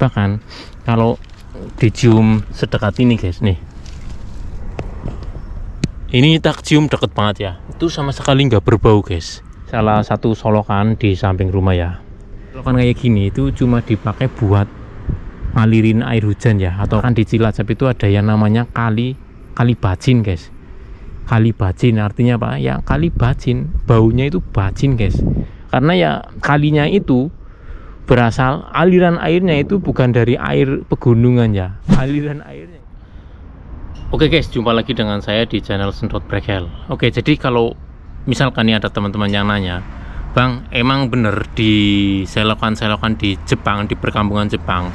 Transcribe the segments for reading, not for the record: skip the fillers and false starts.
Bahkan kalau dicium sedekat ini guys, nih ini tak cium deket banget ya, itu sama sekali nggak berbau guys. Salah satu solokan di samping rumah ya, solokan kayak gini itu cuma dipakai buat ngalirin air hujan ya, atau kan di Cilacap itu ada yang namanya kali bacin guys. Kali bacin artinya apa ya? Kali bacin, baunya itu bacin guys, karena ya kalinya itu berasal, aliran airnya itu bukan dari air pegunungan ya, aliran airnya. Oke guys, jumpa lagi dengan saya di channel Sentot Brekel. Oke, jadi kalau misalkan nih ada teman-teman yang nanya, Bang, emang bener di selokan-selokan di Jepang, di perkampungan Jepang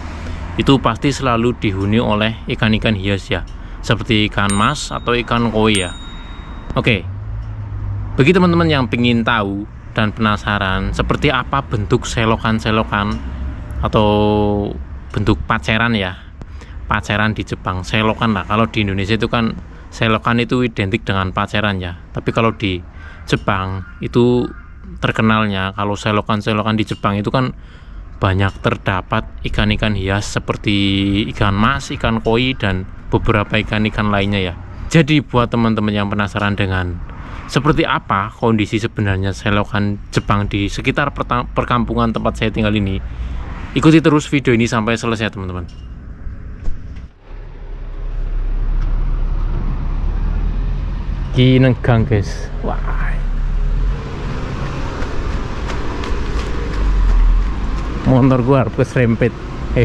itu pasti selalu dihuni oleh ikan-ikan hias ya, seperti ikan mas atau ikan koi ya? Oke, bagi teman-teman yang ingin tahu dan penasaran seperti apa bentuk selokan-selokan atau bentuk paceran ya, paceran di Jepang, selokan lah. Kalau di Indonesia itu kan selokan itu identik dengan paceran ya, tapi kalau di Jepang itu terkenalnya kalau selokan-selokan di Jepang itu kan banyak terdapat ikan-ikan hias seperti ikan mas, ikan koi, dan beberapa ikan-ikan lainnya ya. Jadi buat teman-teman yang penasaran dengan seperti apa kondisi sebenarnya selokan Jepang di sekitar perkampungan tempat saya tinggal ini, ikuti terus video ini sampai selesai teman-teman. Gini gang guys, wah, motor gua harus keserempet,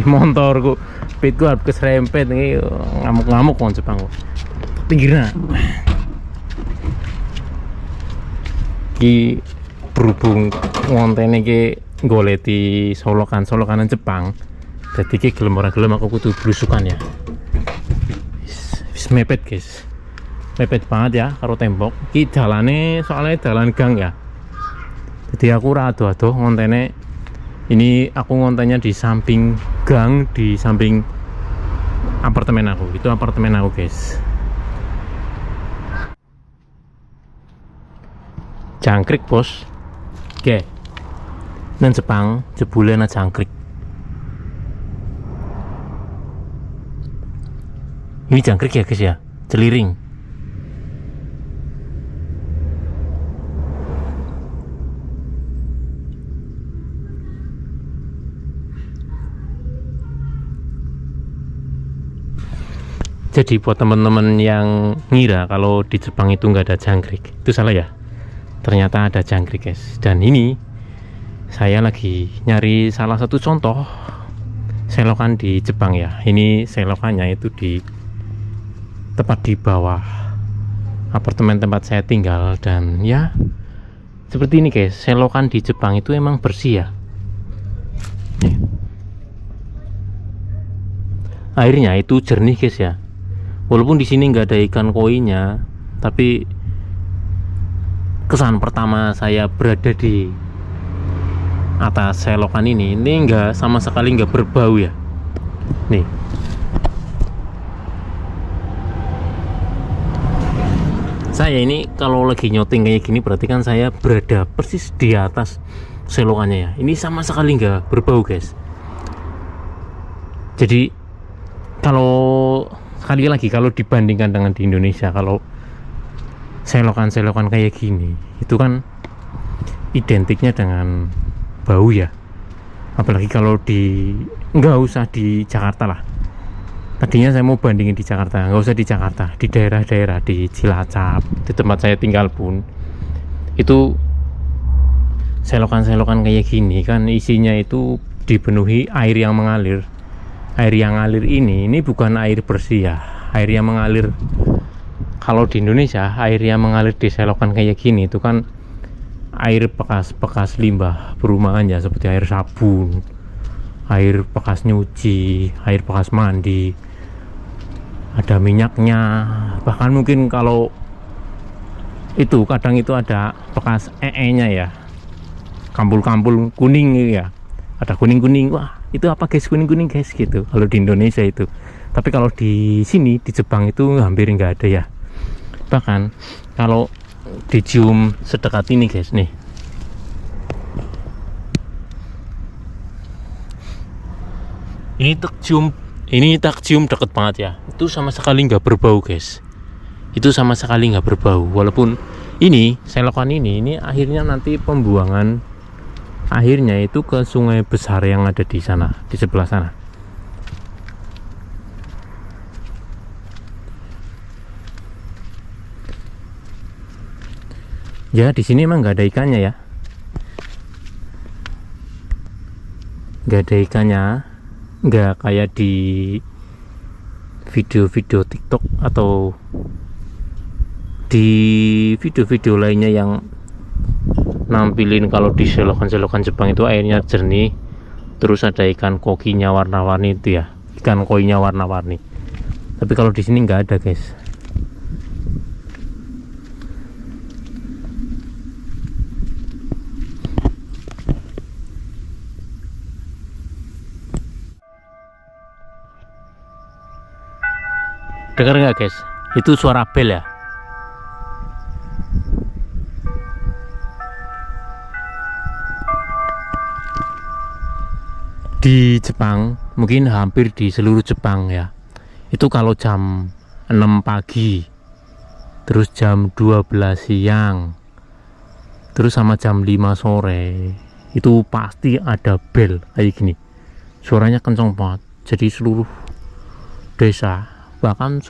motor gua speed gua harus keserempet nih, ngamuk-ngamuk kon Jepang pinggirnya. Ki berhubung ngontene ki goleti solokanan Jepang, jadi ki gelem ora gelem aku kudu blusukan ya. Wis mepet guys, mepet banget ya karo tembok. Ki jalane soalnya jalan gang ya, jadi aku ora ado-ado ngontene. Ini aku ngontennya di samping gang, di samping apartemen aku. Itu apartemen aku guys. Jangkrik bos. Oke, nang Jepang jebule ana jangkrik. Ini jangkrik ya guys ya, celiring. Jadi buat teman-teman yang ngira kalau di Jepang itu nggak ada jangkrik, itu salah ya. Ternyata ada jangkrik guys. Dan ini saya lagi nyari salah satu contoh selokan di Jepang ya. Ini selokannya itu di tepat di bawah apartemen tempat saya tinggal. Dan ya seperti ini guys, selokan di Jepang itu emang bersih ya. Nih. Airnya itu jernih guys ya. Walaupun di sini nggak ada ikan koinya, tapi kesan pertama saya berada di atas selokan ini nggak sama sekali nggak berbau ya. Nih, saya ini kalau lagi nyoteng kayak gini berarti kan saya berada persis di atas selokannya ya. Ini sama sekali nggak berbau guys. Jadi kalau sekali lagi kalau dibandingkan dengan di Indonesia, kalau selokan-selokan kayak gini itu kan identiknya dengan bau ya. Apalagi kalau di, nggak usah di Jakarta lah. Tadinya saya mau bandingin di Jakarta, nggak usah di Jakarta, di daerah-daerah di Cilacap, di tempat saya tinggal pun itu selokan-selokan kayak gini kan isinya itu dipenuhi air yang mengalir. Air yang ngalir ini bukan air bersih ya, air yang mengalir. Kalau di Indonesia air yang mengalir di selokan kayak gini itu kan air bekas limbah perumahan ya, seperti air sabun, air bekas nyuci, air bekas mandi, ada minyaknya, bahkan mungkin kalau itu kadang itu ada bekas nya ya, kampul-kampul kuning ya, ada kuning-kuning. Wah, itu apa guys, kuning-kuning guys gitu kalau di Indonesia itu. Tapi kalau di sini di Jepang itu hampir nggak ada ya. Bahkan kalau dicium sedekat ini guys, nih Ini tak cium deket banget ya. Itu sama sekali nggak berbau guys. Itu sama sekali nggak berbau. Walaupun ini selokan ini akhirnya nanti pembuangan akhirnya itu ke sungai besar yang ada di sana, di sebelah sana. Ya di sini emang nggak ada ikannya ya. Nggak ada ikannya, nggak kayak di video-video TikTok atau di video-video lainnya yang nampilin kalau di selokan-selokan Jepang itu airnya jernih, terus ada ikan kokinya warna-warni itu ya, ikan koinya warna-warni. Tapi kalau di sini nggak ada guys. Dengar nggak guys? Itu suara bel ya. Di Jepang, mungkin hampir di seluruh Jepang ya, itu kalau jam 6 pagi, terus jam 12 siang, terus sama jam 5 sore, itu pasti ada bel kayak gini. Suaranya kencang banget. Jadi seluruh desa, bahkan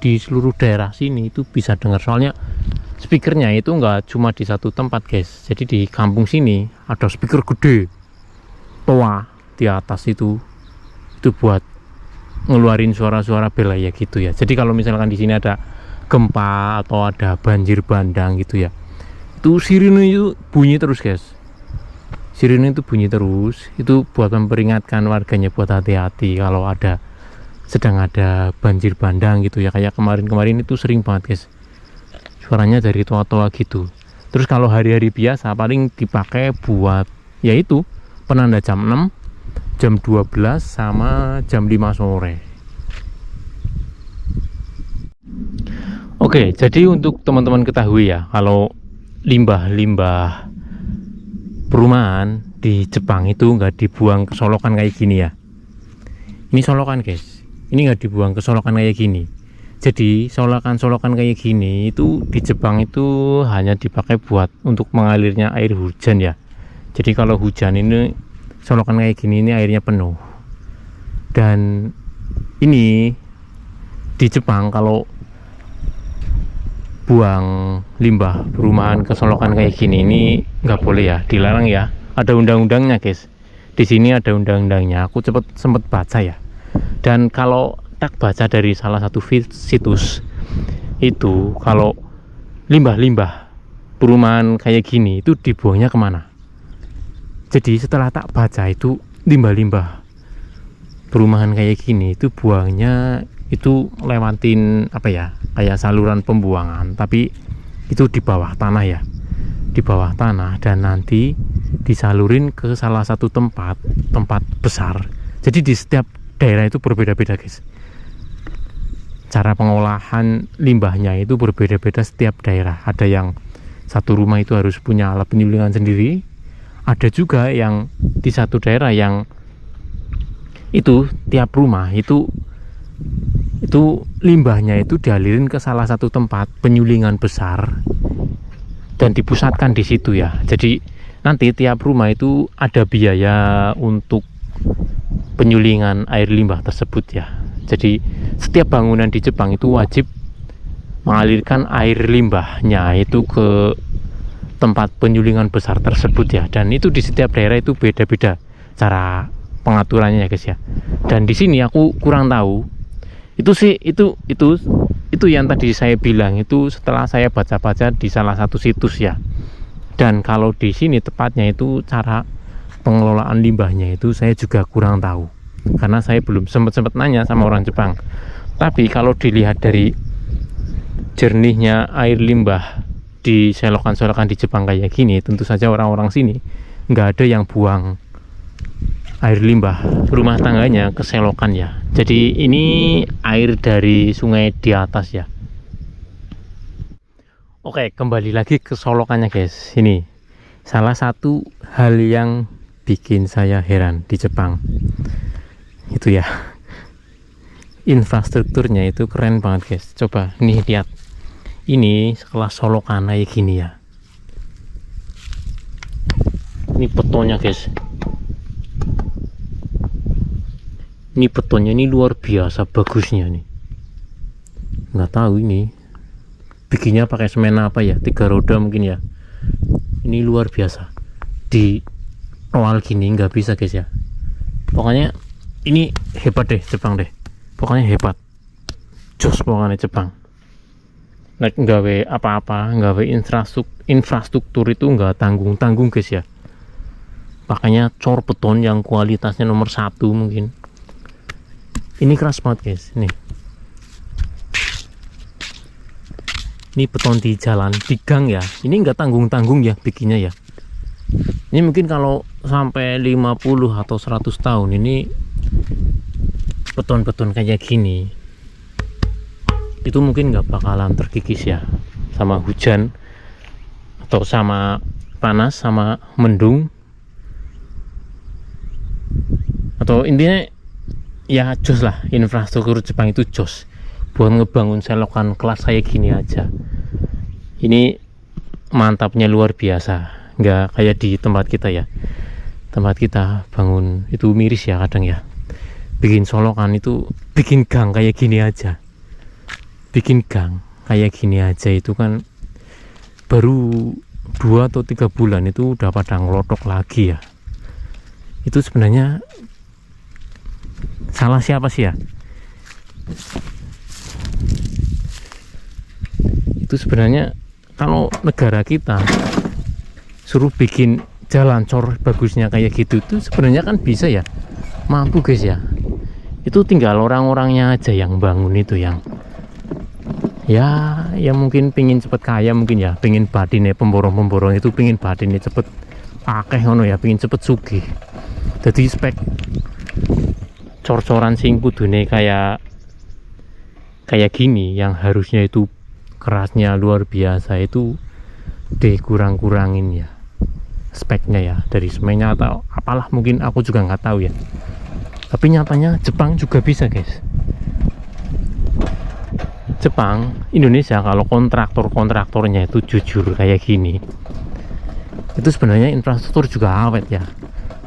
di seluruh daerah sini itu bisa dengar. Soalnya speakernya itu nggak cuma di satu tempat guys. Jadi di kampung sini ada speaker gede toa di atas itu buat ngeluarin suara-suara bel ya gitu ya. Jadi kalau misalkan di sini ada gempa atau ada banjir bandang gitu ya, itu sirine itu bunyi terus guys. Sirine itu bunyi terus, itu buat memperingatkan warganya buat hati-hati kalau sedang ada banjir bandang gitu ya. Kayak kemarin-kemarin itu sering banget guys suaranya dari toa-toa gitu. Terus kalau hari-hari biasa paling dipakai buat yaitu penanda jam 6, jam 12 sama jam 5 sore. Oke, jadi untuk teman-teman ketahui ya, kalau limbah-limbah perumahan di Jepang itu nggak dibuang ke solokan kayak gini ya. Ini solokan guys, ini nggak dibuang ke solokan kayak gini. Jadi solokan-solokan kayak gini itu di Jepang itu hanya dipakai buat untuk mengalirnya air hujan ya. Jadi kalau hujan ini solokan kayak gini ini airnya penuh. Dan ini di Jepang kalau buang limbah perumahan ke solokan kayak gini ini nggak boleh ya, dilarang ya. Ada undang-undangnya guys. Di sini ada undang-undangnya. Aku sempat baca ya. Dan kalau tak baca dari salah satu situs itu, kalau limbah-limbah perumahan kayak gini itu dibuangnya kemana? Jadi setelah tak baca itu limbah-limbah perumahan kayak gini itu buangnya itu lewatin apa ya, kayak saluran pembuangan, tapi itu di bawah tanah ya, di bawah tanah, dan nanti disalurin ke salah satu tempat besar. Jadi di setiap daerah itu berbeda-beda guys. Cara pengolahan limbahnya itu berbeda-beda setiap daerah. Ada yang satu rumah itu harus punya alat penyulingan sendiri. Ada juga yang di satu daerah yang itu tiap rumah itu limbahnya itu dialirin ke salah satu tempat penyulingan besar dan dipusatkan di situ ya. Jadi nanti tiap rumah itu ada biaya untuk penyulingan air limbah tersebut ya. Jadi setiap bangunan di Jepang itu wajib mengalirkan air limbahnya itu ke tempat penyulingan besar tersebut ya. Dan itu di setiap daerah itu beda-beda cara pengaturannya ya guys ya. Dan di sini aku kurang tahu. Itu sih itu yang tadi saya bilang itu setelah saya baca-baca di salah satu situs ya. Dan kalau di sini tepatnya itu cara pengelolaan limbahnya itu saya juga kurang tahu, karena saya belum sempat nanya sama orang Jepang. Tapi kalau dilihat dari jernihnya air limbah di selokan-selokan di Jepang kayak gini, tentu saja orang-orang sini nggak ada yang buang air limbah rumah tangganya ke selokan ya. Jadi ini air dari sungai di atas ya. Oke, kembali lagi ke solokannya guys. Ini salah satu hal yang bikin saya heran di Jepang. itu ya, infrastrukturnya itu keren banget guys. Coba ini lihat, ini sekelas Solokan kayak gini ya. Ini betonnya guys, ini betonnya ini luar biasa bagusnya nih. Nggak tahu ini bikinnya pakai semen apa ya, 3 roda mungkin ya. Ini luar biasa, di awal gini nggak bisa guys ya. Pokoknya ini hebat deh Jepang deh, pokoknya hebat, jos pokoknya Jepang. Like nggawe apa-apa, nggawe infrastruktur itu nggak tanggung-tanggung guys ya. Makanya cor beton yang kualitasnya nomor 1 mungkin. Ini keras banget guys. Ini beton di jalan, di gang ya. Ini nggak tanggung-tanggung ya bikinnya ya. Ini mungkin kalau sampai 50 atau 100 tahun ini beton-beton kayak gini itu mungkin nggak bakalan terkikis ya sama hujan atau sama panas, sama mendung, atau intinya ya jos lah. Infrastruktur Jepang itu jos buat ngebangun selokan kelas kayak gini aja. Ini mantapnya luar biasa, nggak kayak di tempat kita ya. Tempat kita bangun itu miris ya kadang ya. Bikin solokan itu bikin gang kayak gini aja, bikin gang kayak gini aja itu kan baru 2 atau 3 bulan itu udah pada ngelotok lagi ya. Itu sebenarnya salah siapa sih ya? Itu sebenarnya kalau negara kita suruh bikin jalan cor bagusnya kayak gitu itu sebenarnya kan bisa ya, mampu guys ya. Itu tinggal orang-orangnya aja yang bangun itu, yang ya mungkin pingin cepet kaya mungkin ya, pingin badine pemborong-pemborong itu pingin badine cepet akeh ngono ya, pingin cepet sugih. Jadi spek cor-coran sing kudune kayak gini yang harusnya itu kerasnya luar biasa itu dikurang-kurangin ya speknya ya, dari semennya atau apalah mungkin, aku juga nggak tahu ya. Tapi nyatanya Jepang juga bisa guys. Jepang, Indonesia kalau kontraktornya itu jujur kayak gini, itu sebenarnya infrastruktur juga awet ya.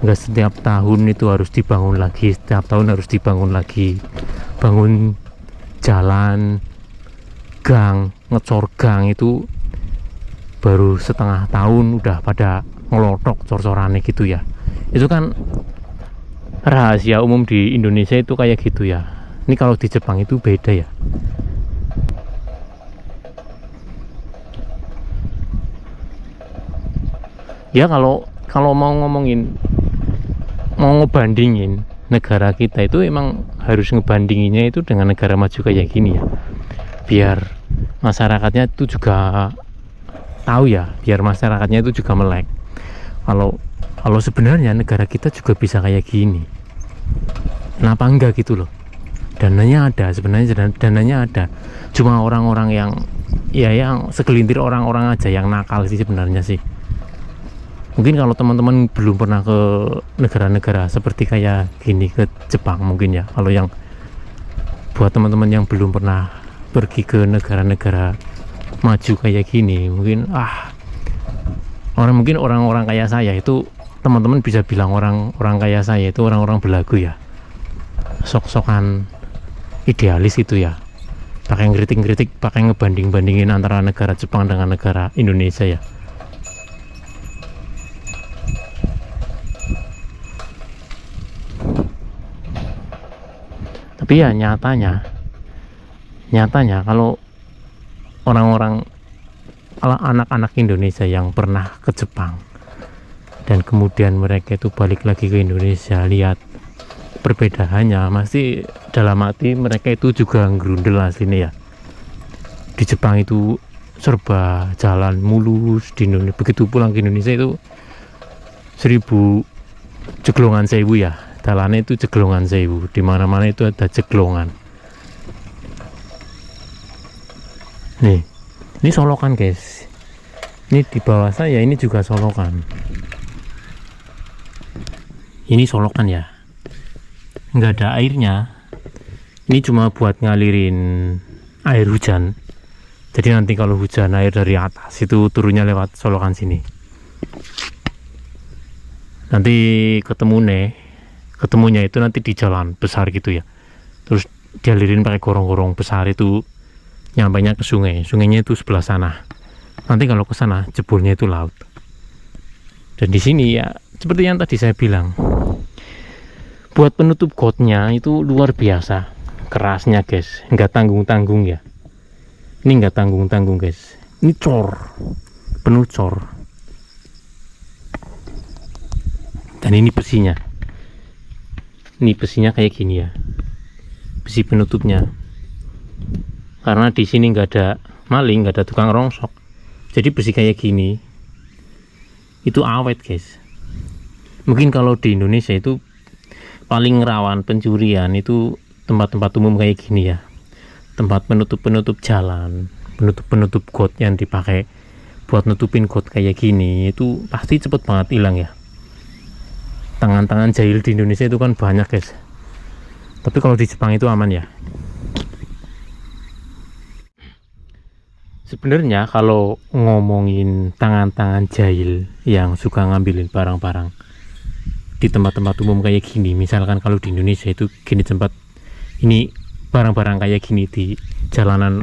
Nggak setiap tahun itu harus dibangun lagi, setiap tahun harus dibangun lagi, bangun jalan, gang, ngecor gang itu baru setengah tahun udah pada ngelotok cor-corannya gitu ya. Itu kan rahasia umum di Indonesia itu kayak gitu ya. Ini kalau di Jepang itu beda ya. Ya kalau mau ngomongin, mau ngebandingin negara kita itu emang harus ngebandinginnya itu dengan negara maju kayak gini ya, biar masyarakatnya itu juga tahu ya, biar masyarakatnya itu juga melek kalau sebenarnya negara kita juga bisa kayak gini. Kenapa enggak gitu loh? Dananya ada, sebenarnya dananya ada, cuma orang-orang yang segelintir orang-orang aja yang nakal sih sebenarnya sih. Mungkin kalau teman-teman belum pernah ke negara-negara seperti kayak gini, ke Jepang mungkin ya, kalau yang buat teman-teman yang belum pernah pergi ke negara-negara maju kayak gini, mungkin orang-orang kayak saya itu, teman-teman bisa bilang orang kayak saya itu orang-orang belagu ya, sok-sokan idealis itu ya, pakai ngeritik-ngeritik, pakai ngebanding-bandingin antara negara Jepang dengan negara Indonesia ya. Tapi ya nyatanya kalau orang-orang, anak-anak Indonesia yang pernah ke Jepang dan kemudian mereka itu balik lagi ke Indonesia, lihat perbedaannya, masih dalam hati mereka itu juga ngerundel aslinya ya. Di Jepang itu serba jalan mulus, di Indonesia begitu pulang ke Indonesia itu 1000 jeglongan sewu ya, jalannya itu jeglongan sewu, di mana-mana itu ada jeglongan. Ini solokan guys, ini di bawah saya ini juga solokan, ini solokan ya. nggak ada airnya. Ini cuma buat ngalirin air hujan. Jadi nanti kalau hujan air dari atas itu turunnya lewat solokan sini. Nanti ketemunya itu nanti di jalan besar gitu ya. Terus dialirin pakai gorong-gorong besar itu, nyampainya ke sungai. Sungainya itu sebelah sana. Nanti kalau ke sana jebolnya itu laut. Dan di sini ya seperti yang tadi saya bilang, buat penutup gotnya itu luar biasa kerasnya guys, nggak tanggung-tanggung ya. Ini nggak tanggung-tanggung guys, ini cor, penuh cor. Dan ini besinya kayak gini ya, besi penutupnya. Karena di sini nggak ada maling, nggak ada tukang rongsok, jadi besi kayak gini itu awet guys. Mungkin kalau di Indonesia itu paling rawan pencurian itu tempat-tempat umum kayak gini ya, tempat penutup jalan, penutup got yang dipakai buat nutupin got kayak gini itu pasti cepet banget hilang ya. Tangan-tangan jahil di Indonesia itu kan banyak guys, tapi kalau di Jepang itu aman ya. Sebenarnya kalau ngomongin tangan-tangan jahil yang suka ngambilin barang-barang di tempat-tempat umum kayak gini, misalkan kalau di Indonesia itu gini, tempat ini barang-barang kayak gini di jalanan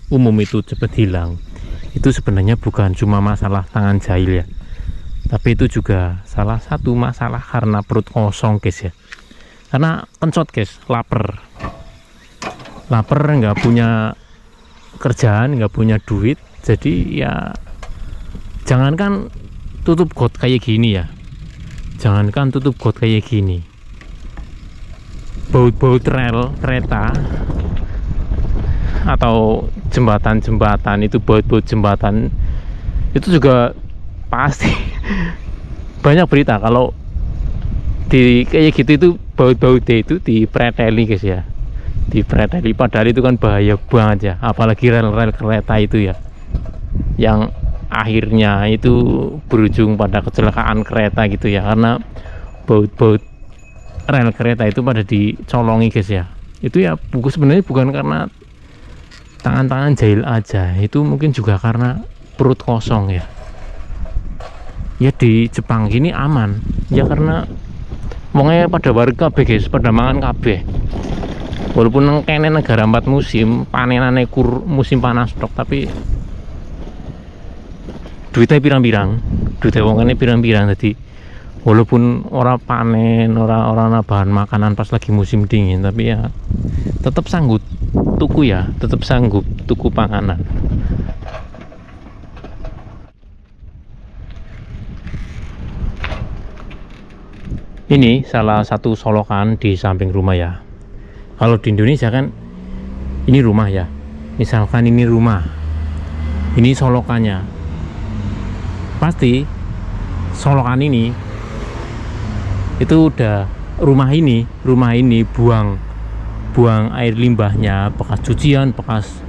umum itu cepet hilang, itu sebenarnya bukan cuma masalah tangan jahil ya, tapi itu juga salah satu masalah karena perut kosong guys ya. Karena kencot guys, lapar, nggak punya kerjaan, nggak punya duit, jadi ya jangankan tutup got kayak gini ya, jangankan tutup got kayak gini, baut-baut rel kereta atau jembatan itu, baut-baut jembatan itu juga pasti banyak berita kalau di kayak gitu itu baut-bautnya itu dipreteli guys ya, dipreteli. Padahal itu kan bahaya banget ya, apalagi rel-rel kereta itu ya, yang akhirnya itu berujung pada kecelakaan kereta gitu ya, karena baut-baut rel kereta itu pada dicolongi guys ya. Itu ya sebenarnya bukan karena tangan-tangan jahil aja, itu mungkin juga karena perut kosong ya. Ya di Jepang gini aman ya, karena wongnya pada warga guys, pada mangan kabeh. Walaupun nang kene negara 4 musim, panenane musim panas tok, tapi duitnya pirang-pirang, duitnya wongane pirang-pirang. Jadi walaupun ora panen, ora bahan makanan pas lagi musim dingin, tapi ya tetap sanggup tuku ya, tetap sanggup tuku panganan. Ini salah satu solokan di samping rumah ya. Kalau di Indonesia kan ini rumah ya, misalkan ini rumah, ini solokannya, pasti solokan ini itu udah rumah ini buang air limbahnya, bekas cucian, bekas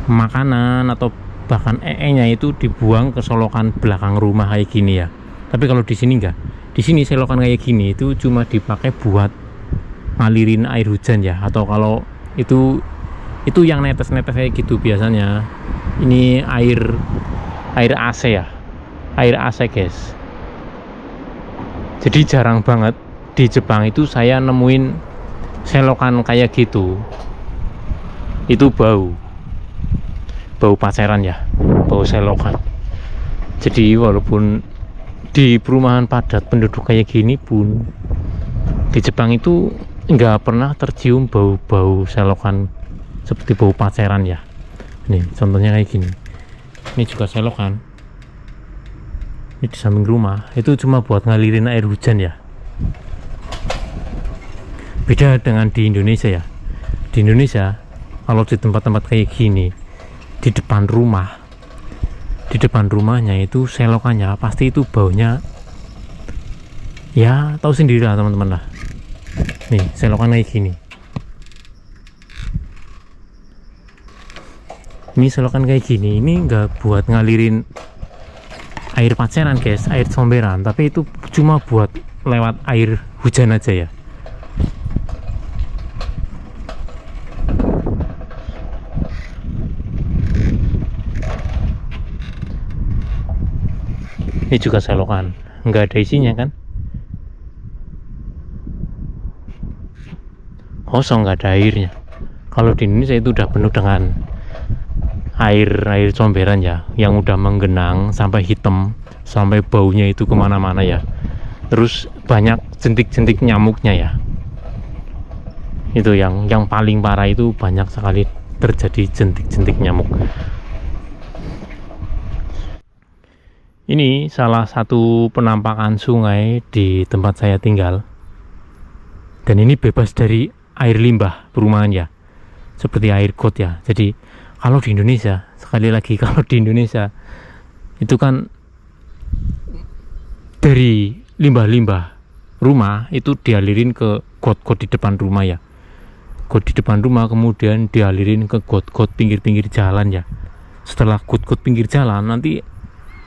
makanan, atau bahkan nya itu dibuang ke solokan belakang rumah kayak gini ya. Tapi kalau di sini enggak, di sini selokan kayak gini itu cuma dipakai buat ngalirin air hujan ya, atau kalau itu yang netes-netes kayak gitu biasanya. Ini air AC ya, air AC guys. Jadi jarang banget di Jepang itu saya nemuin selokan kayak gitu itu bau paceran ya, bau selokan. Jadi walaupun di perumahan padat penduduk kayak gini pun, di Jepang itu nggak pernah tercium bau-bau selokan seperti bau paceran ya. Nih contohnya kayak gini, ini juga selokan, ini di samping rumah, itu cuma buat ngalirin air hujan ya. Beda dengan di Indonesia ya. Di Indonesia kalau di tempat-tempat kayak gini, di depan rumahnya itu selokannya pasti itu baunya ya, tahu sendiri lah teman-teman lah. Nih selokan kayak gini, ini selokan kayak gini, ini nggak buat ngalirin air paceran guys, air comberan, tapi itu cuma buat lewat air hujan aja ya. Ini juga selokan, nggak ada isinya kan, kosong, nggak ada airnya. Kalau di Indonesia itu udah penuh dengan air comberan ya, yang udah menggenang sampai hitam, sampai baunya itu kemana-mana ya. Terus banyak jentik-jentik nyamuknya ya. Itu yang paling parah, itu banyak sekali terjadi jentik-jentik nyamuk. Ini salah satu penampakan sungai di tempat saya tinggal, dan ini bebas dari air limbah perumahan ya, seperti air got ya. Jadi kalau di Indonesia, sekali lagi, kalau di Indonesia itu kan dari limbah-limbah rumah itu dialirin ke got-got di depan rumah ya. Got di depan rumah kemudian dialirin ke got-got pinggir-pinggir jalan ya. Setelah got-got pinggir jalan, nanti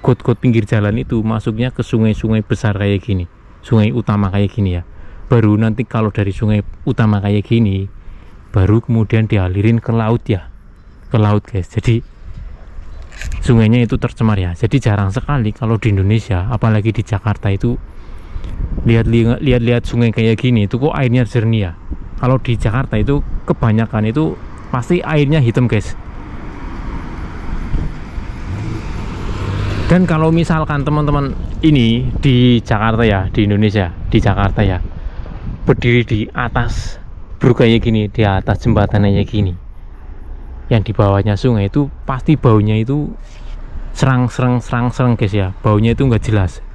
got-got pinggir jalan itu masuknya ke sungai-sungai besar kayak gini, sungai utama kayak gini ya. Baru nanti kalau dari sungai utama kayak gini, baru kemudian dialirin ke laut ya, ke laut guys. Jadi sungainya itu tercemar ya. Jadi jarang sekali kalau di Indonesia, apalagi di Jakarta itu, lihat sungai kayak gini itu kok airnya jernih ya. Kalau di Jakarta itu kebanyakan itu pasti airnya hitam guys. Dan kalau misalkan teman-teman ini di Jakarta ya, di Indonesia, di Jakarta ya, berdiri di atas bro kayak gini, di atas jembatan kayak gini, yang di bawahnya sungai, itu pasti baunya itu serang guys ya. Baunya itu nggak jelas,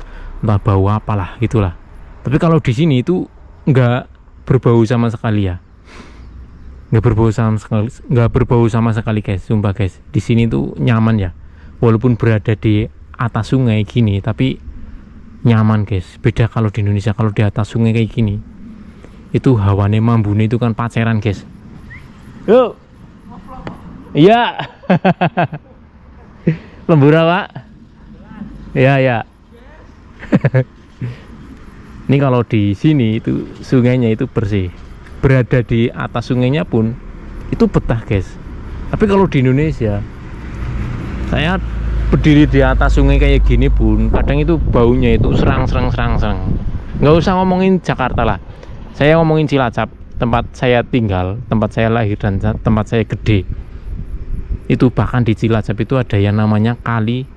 entah bau apalah gitulah. Tapi kalau di sini itu nggak berbau sama sekali ya, nggak berbau sama sekali guys, sumpah guys. Di sini tuh nyaman ya, walaupun berada di atas sungai gini, tapi nyaman guys. Beda kalau di Indonesia, kalau di atas sungai kayak gini, itu hawane mambune itu kan paceran guys. Yuk, iya. Lembur pak? Iya ya. Ini kalau di sini itu sungainya itu bersih, berada di atas sungainya pun itu betah guys. Tapi kalau di Indonesia, saya berdiri di atas sungai kayak gini pun kadang itu baunya itu serang. Nggak usah ngomongin Jakarta lah, saya ngomongin Cilacap, tempat saya tinggal, tempat saya lahir dan tempat saya gede. Itu bahkan di Cilacap itu ada yang namanya kali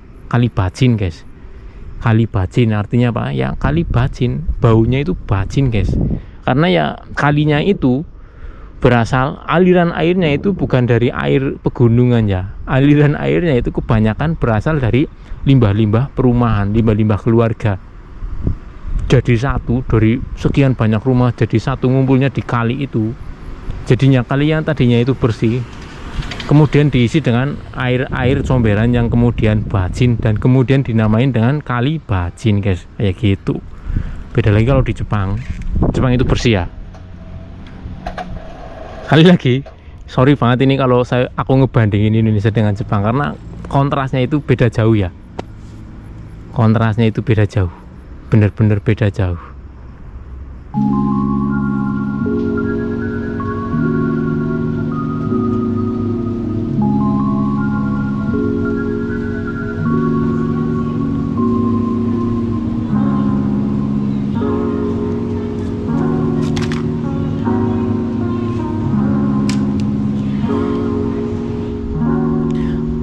bacin guys. Kali bacin artinya apa ya? Kali bacin, baunya itu bacin guys, karena ya kalinya itu berasal, aliran airnya itu bukan dari air pegunungan ya. Aliran airnya itu kebanyakan berasal dari limbah-limbah perumahan, limbah-limbah keluarga. Jadi satu dari sekian banyak rumah, jadi satu ngumpulnya di kali itu. Jadinya kali yang tadinya itu bersih, kemudian diisi dengan air comberan yang kemudian bacin, dan kemudian dinamain dengan kali bacin guys, kayak gitu. Beda lagi kalau di Jepang itu bersih ya. Kali lagi, sorry banget ini kalau aku ngebandingin Indonesia dengan Jepang, karena kontrasnya itu beda jauh ya. Kontrasnya itu beda jauh, bener-bener beda jauh.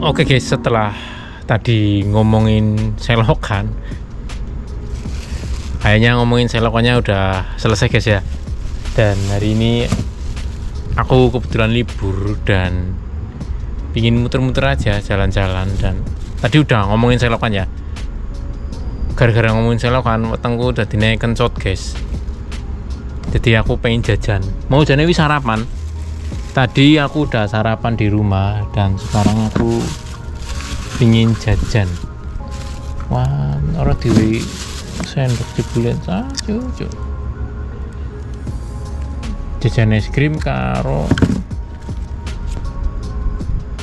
Oke guys, setelah tadi ngomongin selokan, kayaknya ngomongin selokannya udah selesai guys ya. Dan hari ini aku kebetulan libur dan pingin muter-muter aja, jalan-jalan. Dan tadi udah ngomongin selokan ya, gara-gara ngomongin selokan wetengku udah dinaikkan cot guys. Jadi aku pengen jajan, mau jajan sarapan. Tadi aku udah sarapan di rumah dan sekarang aku pingin jajan. Wah, orang diwi sendok dibulet saja. Jajan es krim karo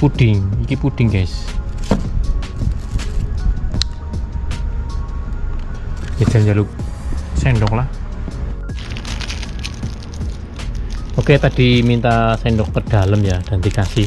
puding. Iki puding guys. Jajan jaluk sendok lah. Oke, tadi minta sendok ke dalam ya dan dikasih.